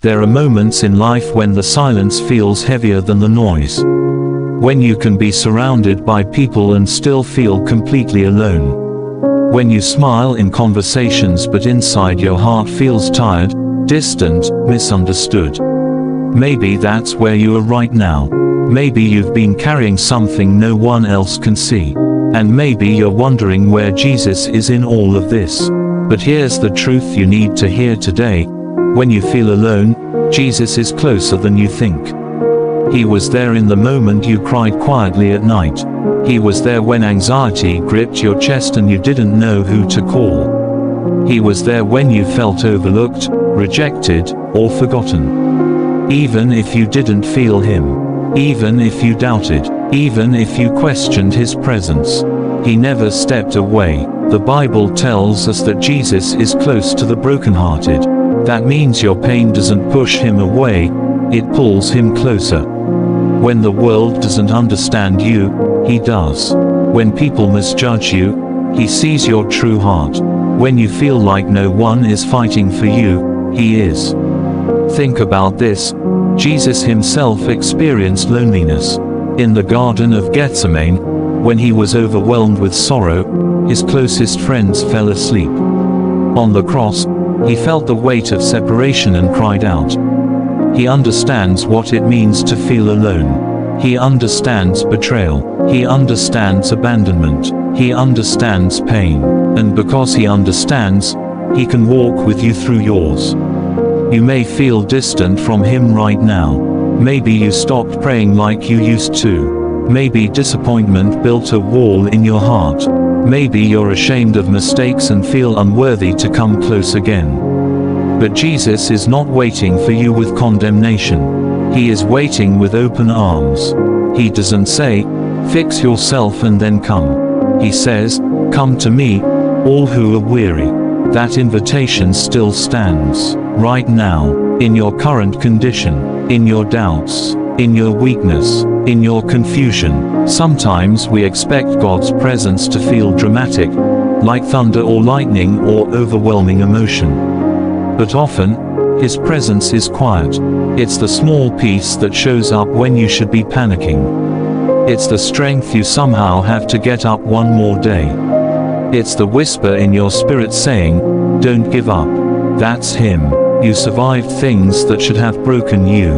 There are moments in life when the silence feels heavier than the noise. When you can be surrounded by people and still feel completely alone. When you smile in conversations but inside your heart feels tired, distant, misunderstood. Maybe that's where you are right now. Maybe you've been carrying something no one else can see. And maybe you're wondering where Jesus is in all of this. But here's the truth you need to hear today. When you feel alone, Jesus is closer than you think. He was there in the moment you cried quietly at night. He was there when anxiety gripped your chest and you didn't know who to call. He was there when you felt overlooked, rejected, or forgotten. Even if you didn't feel him. Even if you doubted. Even if you questioned his presence. He never stepped away. The Bible tells us that Jesus is close to the brokenhearted. That means your pain doesn't push him away, it pulls him closer. When the world doesn't understand you, he does. When people misjudge you, he sees your true heart. When you feel like no one is fighting for you, he is. Think about this. Jesus himself experienced loneliness. In the Garden of Gethsemane, when he was overwhelmed with sorrow, his closest friends fell asleep. On the cross, he felt the weight of separation and cried out. He understands what it means to feel alone. He understands betrayal. He understands abandonment. He understands pain. And because he understands, he can walk with you through yours. You may feel distant from him right now. Maybe you stopped praying like you used to. Maybe disappointment built a wall in your heart. Maybe you're ashamed of mistakes and feel unworthy to come close again. But Jesus is not waiting for you with condemnation. He is waiting with open arms. He doesn't say, "Fix yourself and then come." He says, "Come to me, all who are weary." That invitation still stands, right now, in your current condition, in your doubts, in your weakness, in your confusion. Sometimes we expect God's presence to feel dramatic, like thunder or lightning or overwhelming emotion. But often, his presence is quiet. It's the small peace that shows up when you should be panicking. It's the strength you somehow have to get up one more day. It's the whisper in your spirit saying, "Don't give up." That's him. You survived things that should have broken you.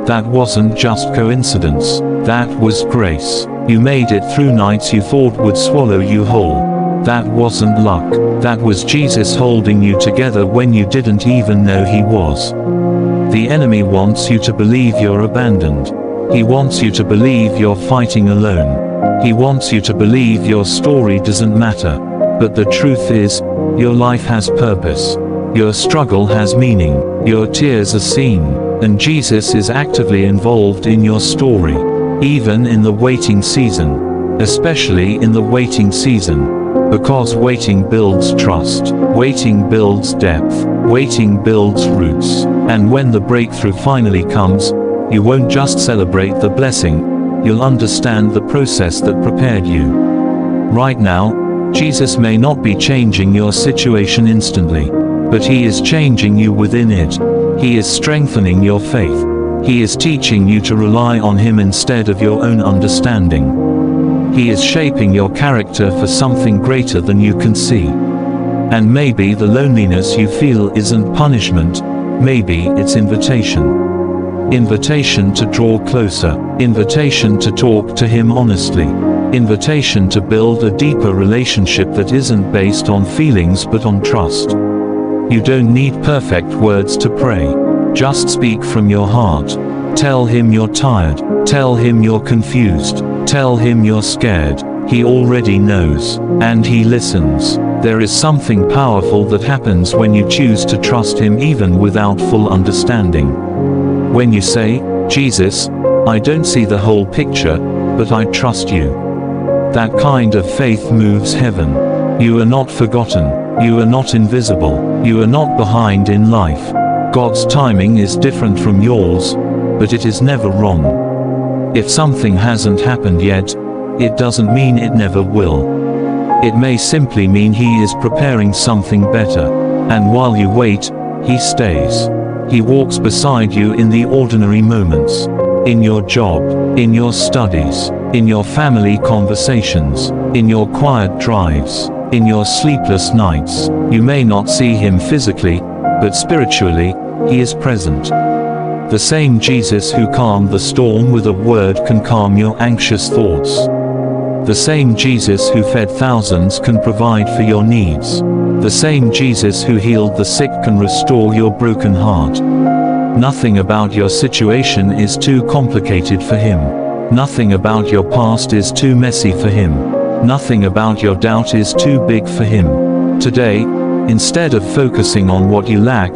That wasn't just coincidence. That was grace. You made it through nights you thought would swallow you whole. That wasn't luck. That was Jesus holding you together when you didn't even know he was. The enemy wants you to believe you're abandoned. He wants you to believe you're fighting alone. He wants you to believe your story doesn't matter. But the truth is, your life has purpose. Your struggle has meaning. Your tears are seen. And Jesus is actively involved in your story. Even in the waiting season. Especially in the waiting season. Because waiting builds trust. Waiting builds depth. Waiting builds roots. And when the breakthrough finally comes, you won't just celebrate the blessing, you'll understand the process that prepared you. Right now, Jesus may not be changing your situation instantly, but he is changing you within it. He is strengthening your faith. He is teaching you to rely on him instead of your own understanding. He is shaping your character for something greater than you can see. And maybe the loneliness you feel isn't punishment, maybe it's invitation. Invitation to draw closer. Invitation to talk to him honestly. Invitation to build a deeper relationship that isn't based on feelings but on trust. You don't need perfect words to pray. Just speak from your heart. Tell him you're tired. Tell him you're confused. Tell him you're scared. He already knows. And he listens. There is something powerful that happens when you choose to trust him even without full understanding. When you say, "Jesus, I don't see the whole picture, but I trust you." That kind of faith moves heaven. You are not forgotten. You are not invisible. You are not behind in life. God's timing is different from yours, but it is never wrong. If something hasn't happened yet, it doesn't mean it never will. It may simply mean he is preparing something better. And while you wait, he stays. He walks beside you in the ordinary moments. In your job, in your studies, in your family conversations, in your quiet drives, in your sleepless nights. You may not see him physically, but spiritually, he is present. The same Jesus who calmed the storm with a word can calm your anxious thoughts. The same Jesus who fed thousands can provide for your needs. The same Jesus who healed the sick can restore your broken heart. Nothing about your situation is too complicated for him. Nothing about your past is too messy for him. Nothing about your doubt is too big for him. Today, instead of focusing on what you lack,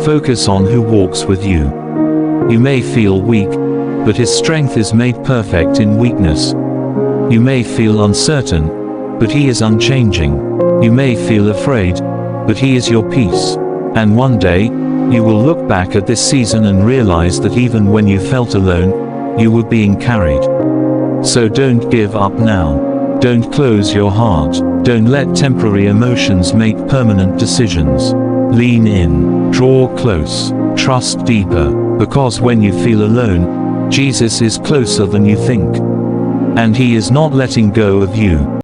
focus on who walks with you. You may feel weak, but his strength is made perfect in weakness. You may feel uncertain, but he is unchanging. You may feel afraid, but he is your peace. And one day, you will look back at this season and realize that even when you felt alone, you were being carried. So don't give up now. Don't close your heart. Don't let temporary emotions make permanent decisions. Lean in, draw close, trust deeper, because when you feel alone, Jesus is closer than you think. And he is not letting go of you.